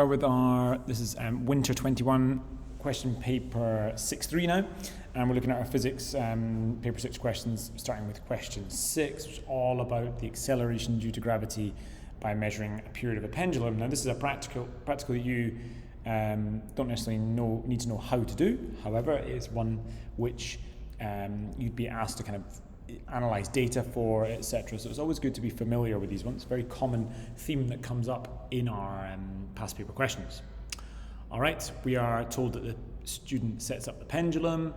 With our, this is winter 21 question paper 6.3 now, and we're looking at our physics paper 6 questions, starting with question 6, which is all about the acceleration due to gravity by measuring a period of a pendulum. Now this is a practical that you don't necessarily need to know how to do. However, it is one which you'd be asked to kind of analyze data for, etc. So it's always good to be familiar with these ones. Very common theme that comes up in our past paper questions. All right, we are told that the student sets up the pendulum,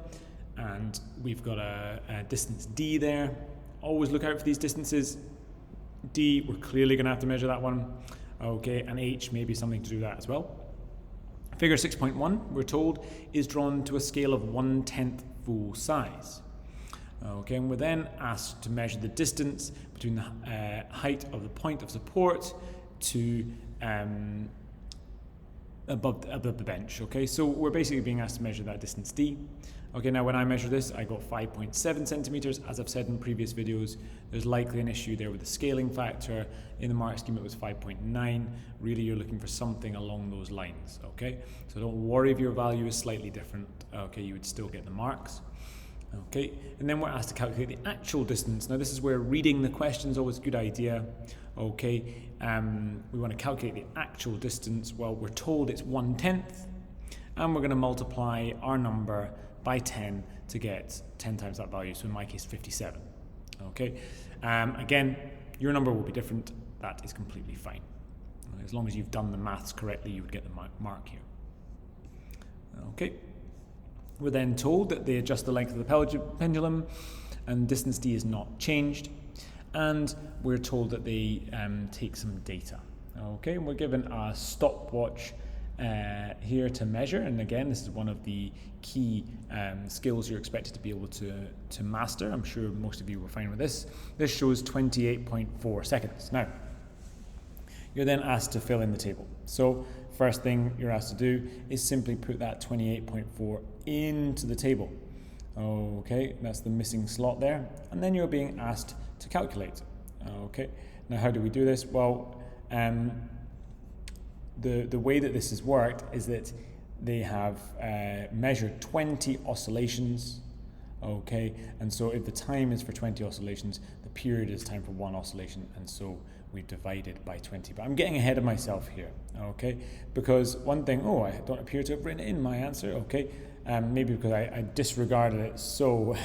and we've got a distance d there. Always look out for these distances. D, we're clearly going to have to measure that one. Okay, and h may be something to do with that as well. Figure 6.1, we're told, is drawn to a scale of 1/10 full size. Okay, and we're then asked to measure the distance between the height of the point of support to above the bench. Okay, so we're basically being asked to measure that distance d. Okay, now when I measure this, I got 5.7 centimeters. As I've said in previous videos, there's likely an issue there with the scaling factor. In the mark scheme, it was 5.9. Really, you're looking for something along those lines. Okay, so don't worry if your value is slightly different. Okay, you would still get the marks. Okay, and then we're asked to calculate the actual distance. Now this is where reading the question is always a good idea. Okay, we want to calculate the actual distance. Well, we're told it's 1/10, and we're going to multiply our number by 10 to get 10 times that value. So in my case, 57. Okay, again, your number will be different. That is completely fine. As long as you've done the maths correctly, you would get the mark here. Okay. We're then told that they adjust the length of the pendulum and distance d is not changed, and we're told that they take some data. Okay, and we're given a stopwatch here to measure, and again this is one of the key skills you're expected to be able to master. I'm sure most of you were fine with this. This shows 28.4 seconds. Now, you're then asked to fill in the table. So first thing you're asked to do is simply put that 28.4 into the table. Okay, that's the missing slot there. And then you're being asked to calculate. Okay, now how do we do this? Well, the way that this has worked is that they have measured 20 oscillations. Okay, and so if the time is for 20 oscillations, the period is time for one oscillation, and so we've divided by 20. But I'm getting ahead of myself here, okay? Because one thing, I don't appear to have written in my answer, okay? Maybe because I disregarded it so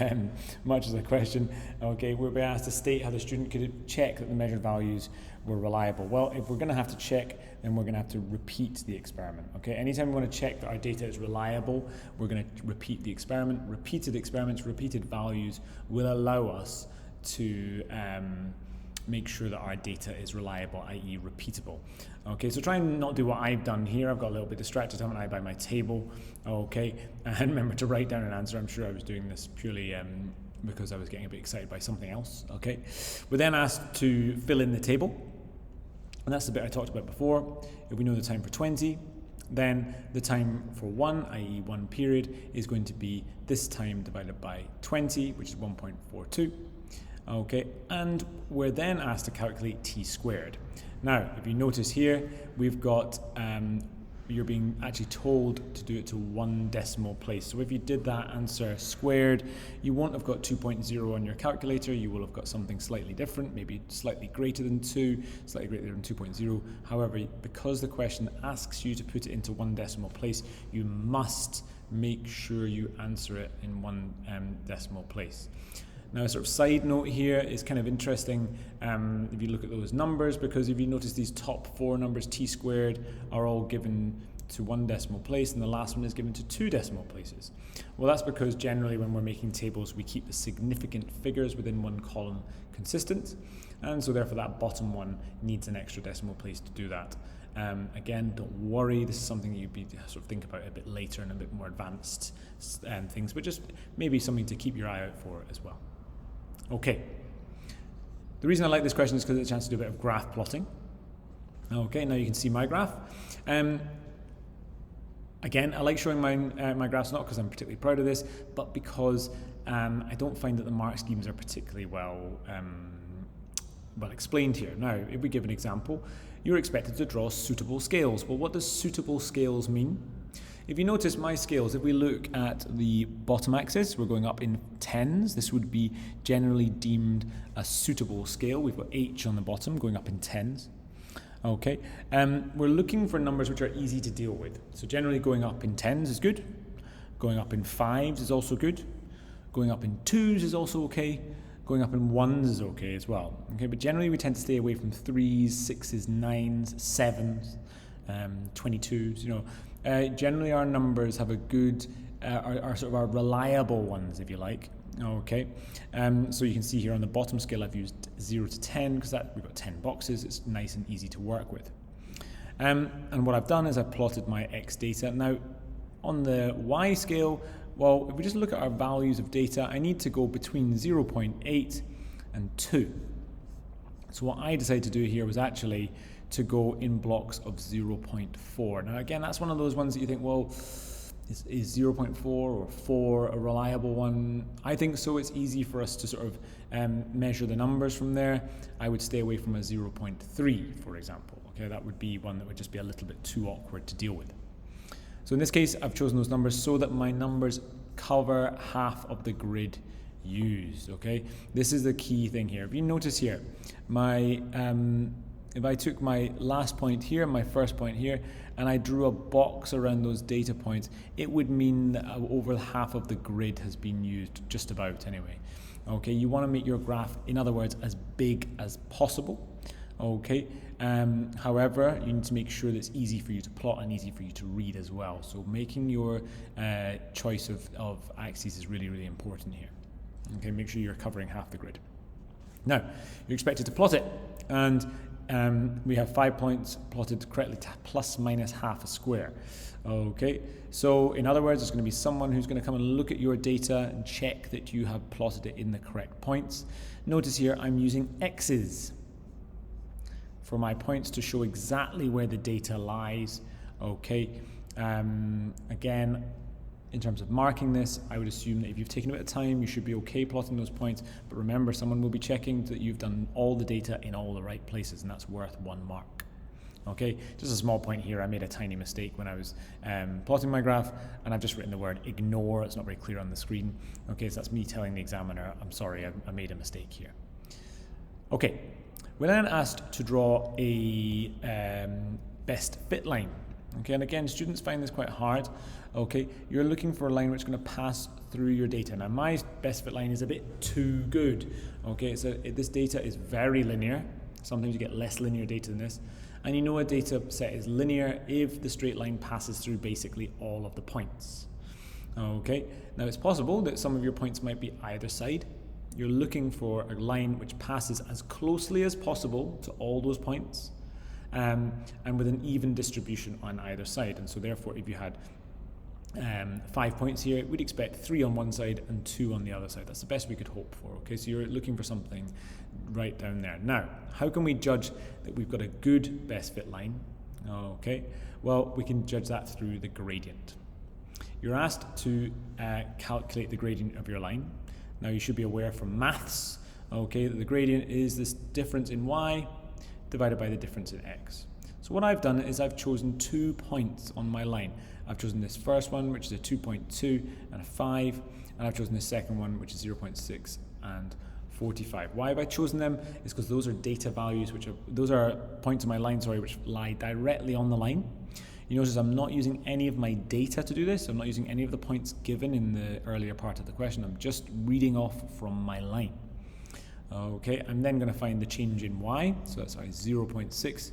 much as a question. Okay, we're being asked to state how the student could check that the measured values were reliable. Well, if we're going to have to check, then we're going to have to repeat the experiment. Okay, anytime we want to check that our data is reliable, we're going to repeat the experiment. Repeated experiments, repeated values will allow us to make sure that our data is reliable, i.e. repeatable. Okay, so try and not do what I've done here. I've got a little bit distracted, haven't I, by my table. Okay, and remember to write down an answer. I'm sure I was doing this purely because I was getting a bit excited by something else. Okay, we're then asked to fill in the table, and that's the bit I talked about before. If we know the time for 20, then the time for one, i.e. one period, is going to be this time divided by 20, which is 1.42. Okay, and we're then asked to calculate t squared. Now, if you notice here, we've got, you're being actually told to do it to 1 decimal place. So if you did that answer squared, you won't have got 2.0 on your calculator. You will have got something slightly different, maybe slightly greater than 2, slightly greater than 2.0. However, because the question asks you to put it into 1 decimal place, you must make sure you answer it in 1 decimal place. Now, a sort of side note here is kind of interesting if you look at those numbers, because if you notice these top 4 numbers, t squared, are all given to 1 decimal place, and the last one is given to 2 decimal places. Well, that's because generally when we're making tables, we keep the significant figures within one column consistent, and so therefore that bottom one needs an extra decimal place to do that. Again, don't worry, this is something you'd be sort of think about a bit later and a bit more advanced things, but just maybe something to keep your eye out for as well. Okay, the reason I like this question is because it's a chance to do a bit of graph plotting. Okay, now you can see my graph. Again, I like showing my graphs, not because I'm particularly proud of this, but because I don't find that the mark schemes are particularly well explained here. Now, if we give an example, you're expected to draw suitable scales. Well, what does suitable scales mean? If you notice my scales, if we look at the bottom axis, we're going up in tens. This would be generally deemed a suitable scale. We've got H on the bottom going up in tens. Okay, we're looking for numbers which are easy to deal with. So generally going up in tens is good. Going up in fives is also good. Going up in twos is also okay. Going up in ones is okay as well. Okay, but generally we tend to stay away from threes, sixes, nines, sevens, 22s. Generally our numbers have a good, are sort of our reliable ones, if you like. Okay, so you can see here on the bottom scale I've used 0 to 10 because we've got 10 boxes. It's nice and easy to work with. And what I've done is I've plotted my X data. Now on the Y scale, well, if we just look at our values of data, I need to go between 0.8 and 2. So what I decided to do here was actually to go in blocks of 0.4. Now again, that's one of those ones that you think, well, is 0.4 or 4 a reliable one? I think so. It's easy for us to sort of measure the numbers from there. I would stay away from a 0.3, for example. Okay, that would be one that would just be a little bit too awkward to deal with. So in this case, I've chosen those numbers so that my numbers cover half of the grid used. Okay, this is the key thing here. If you notice here, if I took my last point here, my first point here, and I drew a box around those data points, it would mean that over half of the grid has been used, just about anyway. Okay, you want to make your graph, in other words, as big as possible. Okay, however, you need to make sure that it's easy for you to plot and easy for you to read as well. So making your choice of axes is really, really important here. Okay, make sure you're covering half the grid. Now, you're expected to plot it, and we have 5 points plotted correctly to plus minus half a square. Okay, so in other words, there's going to be someone who's going to come and look at your data and check that you have plotted it in the correct points. Notice here I'm using X's for my points to show exactly where the data lies. Okay, again, in terms of marking this, I would assume that if you've taken a bit of time, you should be okay plotting those points. But remember, someone will be checking that you've done all the data in all the right places, and that's worth 1 mark. Okay, just a small point here. I made a tiny mistake when I was plotting my graph, and I've just written the word ignore. It's not very clear on the screen. Okay, so that's me telling the examiner, I'm sorry, I made a mistake here. Okay, we're then asked to draw a best fit line. Okay, and again, students find this quite hard. Okay, you're looking for a line which is going to pass through your data. Now, my best fit line is a bit too good. Okay, so this data is very linear. Sometimes you get less linear data than this. And you know a data set is linear if the straight line passes through basically all of the points. Okay, now it's possible that some of your points might be either side. You're looking for a line which passes as closely as possible to all those points, and with an even distribution on either side. And so therefore, if you had 5 points here, we'd expect 3 on one side and 2 on the other side. That's the best we could hope for. Okay, so you're looking for something right down there. Now, how can we judge that we've got a good best fit line? Okay, well, we can judge that through the gradient. You're asked to calculate the gradient of your line. Now, you should be aware from maths, okay, that the gradient is this difference in y divided by the difference in x. So what I've done is I've chosen 2 points on my line. I've chosen this first one, which is a 2.2 and a 5, and I've chosen the second one, which is 0.6 and 45. Why have I chosen them? It's because those are data values, those are points on my line, which lie directly on the line. You notice I'm not using any of my data to do this. I'm not using any of the points given in the earlier part of the question. I'm just reading off from my line. Okay, I'm then going to find the change in y. So that's 0.6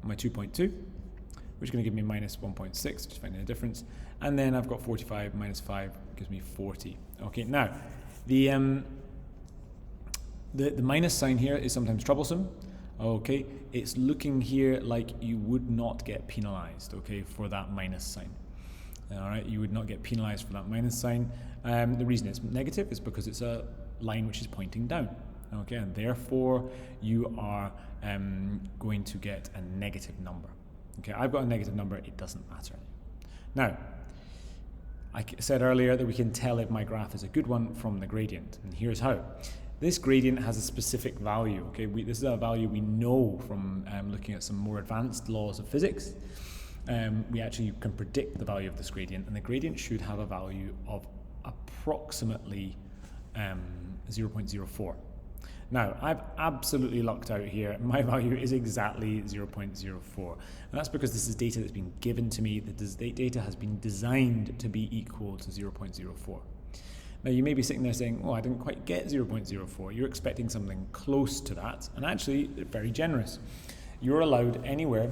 and my 2.2, which is going to give me minus 1.6, just finding the difference. And then I've got 45 minus 5 gives me 40. Okay, now the minus sign here is sometimes troublesome. Okay, it's looking here like you would not get penalized, okay, for that minus sign. All right, you would not get penalized for that minus sign. The reason it's negative is because it's a line which is pointing down. Okay, and therefore you are going to get a negative number. Okay, I've got a negative number, it doesn't matter. Now, I said earlier that we can tell if my graph is a good one from the gradient, and here's how. This gradient has a specific value, okay? This is a value we know from looking at some more advanced laws of physics. We actually can predict the value of this gradient, and the gradient should have a value of approximately 0.04. Now, I've absolutely lucked out here. My value is exactly 0.04. And that's because this is data that's been given to me. The data has been designed to be equal to 0.04. Now, you may be sitting there saying, oh, I didn't quite get 0.04. You're expecting something close to that. And actually, they're very generous. You're allowed anywhere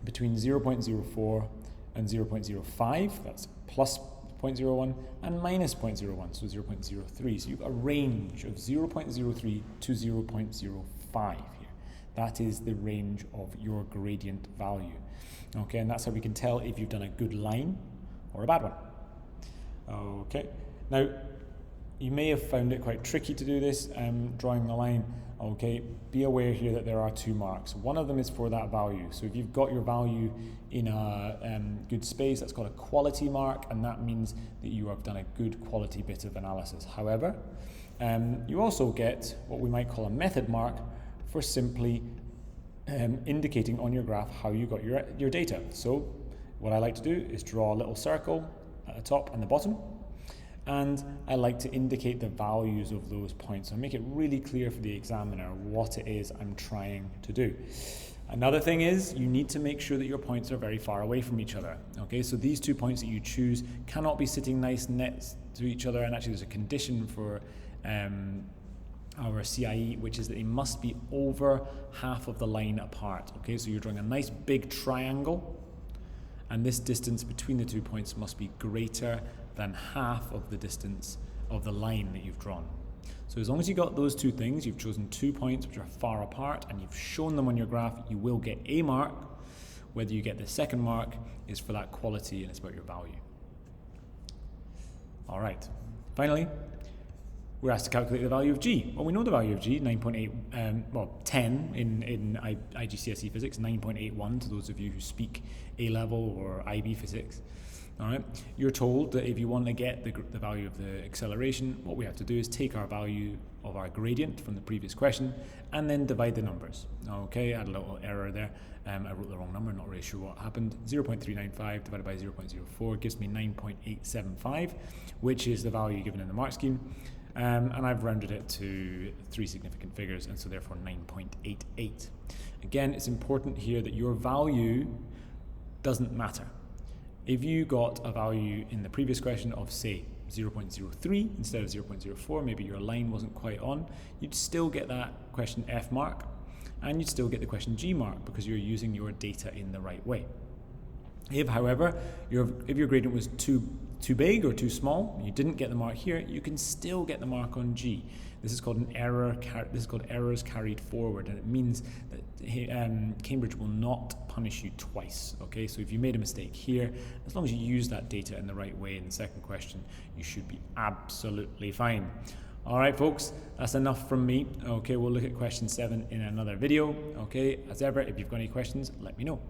between 0.04 and 0.05. That's plus 0.01 and minus 0.01, so 0.03. So you've got a range of 0.03 to 0.05 here. That is the range of your gradient value. Okay, and that's how we can tell if you've done a good line or a bad one. Okay, now you may have found it quite tricky to do this, drawing the line. Okay, be aware here that there are two marks. One of them is for that value. So if you've got your value in a good space, that's called a quality mark, and that means that you have done a good quality bit of analysis. However, you also get what we might call a method mark for simply indicating on your graph how you got your data. So what I like to do is draw a little circle at the top and the bottom, and I like to indicate the values of those points and make it really clear for the examiner what it is I'm trying to do. Another thing is you need to make sure that your points are very far away from each other. Okay, so these 2 points that you choose cannot be sitting nice next to each other, and actually there's a condition for our CIE, which is that they must be over half of the line apart. Okay, so you're drawing a nice big triangle, and this distance between the 2 points must be greater than half of the distance of the line that you've drawn. So as long as you got those 2 things, you've chosen 2 points which are far apart, and you've shown them on your graph, you will get a mark. Whether you get the second mark is for that quality, and it's about your value. All right, finally, we're asked to calculate the value of G. Well, we know the value of G, 9.8, 10 in IGCSE physics, 9.81 to those of you who speak A-level or IB physics. All right, you're told that if you want to get the value of the acceleration, what we have to do is take our value of our gradient from the previous question and then divide the numbers. Okay, I had a little error there. I wrote the wrong number, not really sure what happened. 0.395 divided by 0.04 gives me 9.875, which is the value given in the mark scheme. And I've rounded it to 3 significant figures, and so therefore 9.88. Again, it's important here that your value doesn't matter. If you got a value in the previous question of, say, 0.03 instead of 0.04, maybe your line wasn't quite on, you'd still get that question F mark, and you'd still get the question G mark because you're using your data in the right way. If, however, if your gradient was too big or too small, you didn't get the mark here, you can still get the mark on G. This is called an error. This is called errors carried forward, and it means that Cambridge will not punish you twice. Okay, so if you made a mistake here, as long as you use that data in the right way in the second question, you should be absolutely fine. All right, folks, that's enough from me. Okay, we'll look at question 7 in another video. Okay, as ever, if you've got any questions, let me know.